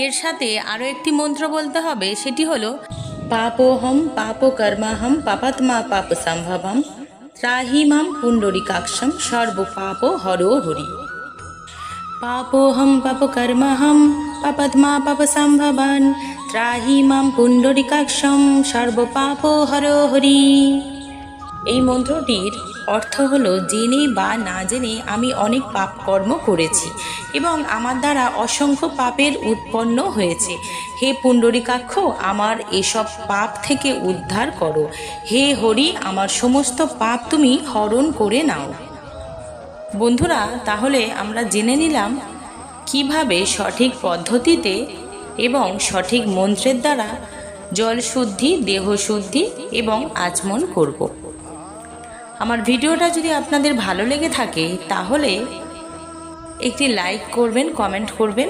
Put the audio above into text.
এর সাথে আরও একটি মন্ত্র বলতে হবে, সেটি হলো পাপোহম পাপকর্মাহম পাপাত্মা পাপ সম্ভবম ত্রাহিমাম পুণ্ডরিকাক্ষম সর্ব পাপ হরো হরি। পাপোহম পাপকর্মাহম পাপাত্মা পাপ সম্ভবান ত্রাহিমাম পুণ্ডরিকাক্ষম সর্ব পাপ হরো হরি। এই মন্ত্রটির অর্থ হলো, জেনে বা না জেনে আমি অনেক পাপ কর্ম করেছি এবং আমার দ্বারা অসংখ্য পাপের উৎপন্ন হয়েছে। হে পুণ্ডরিকাক্ষ, আমার এসব পাপ থেকে উদ্ধার করো। হে হরি, আমার সমস্ত পাপ তুমি হরণ করে নাও। বন্ধুরা, তাহলে আমরা জেনে নিলাম কিভাবে সঠিক পদ্ধতিতে এবং সঠিক মন্ত্রের দ্বারা জল শুদ্ধি, দেহ শুদ্ধি এবং আচমন করব। আমার ভিডিওটা যদি আপনাদের ভালো লেগে থাকে তাহলে একটি লাইক করবেন, কমেন্ট করবেন।